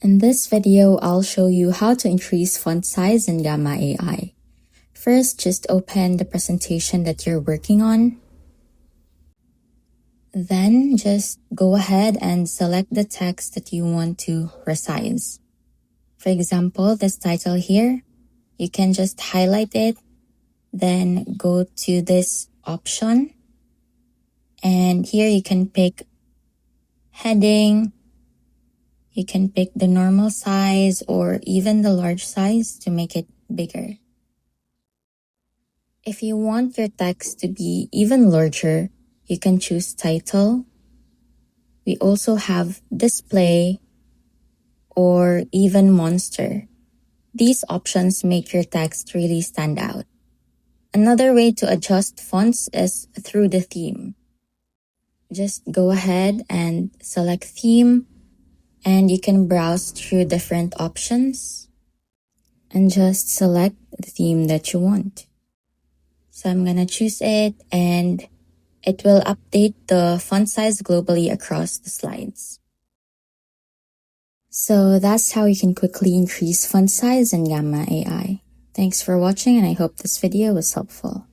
In this video, I'll show you how to increase font size in Gamma AI. First, just open the presentation that you're working on. Then just go ahead and select the text that you want to resize. For example, this title here, you can just highlight it, then go to this option, and here you can pick heading. You can pick the normal size or even the large size to make it bigger. If you want your text to be even larger, you can choose title. We also have display or even monster. These options make your text really stand out. Another way to adjust fonts is through the theme. Just go ahead and select theme, and you can browse through different options and just select the theme that you want. So I'm gonna choose it, and it will update the font size globally across the slides. So that's how you can quickly increase font size in Gamma AI. Thanks for watching, and I hope this video was helpful.